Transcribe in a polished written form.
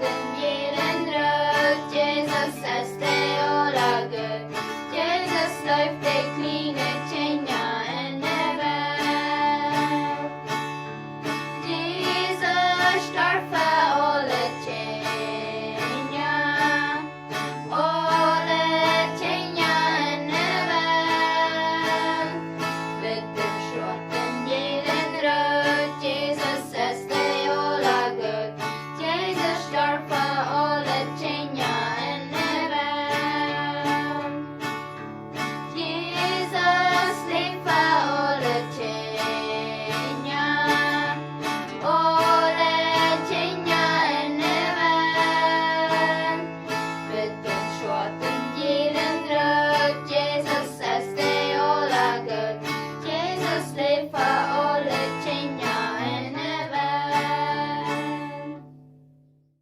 den ger en röd. Jesus säste och lager. Jesus läufte kline tjenja en väg. Jesus starfa alle tjenja. Alle tjenja en väg. Vet du så att den ger en röd. Jesus säste och lager. Jesus starfa alle tjenja en väg. Jesus slippa alle tjenja. Alle tjenja en väg. Vet du så att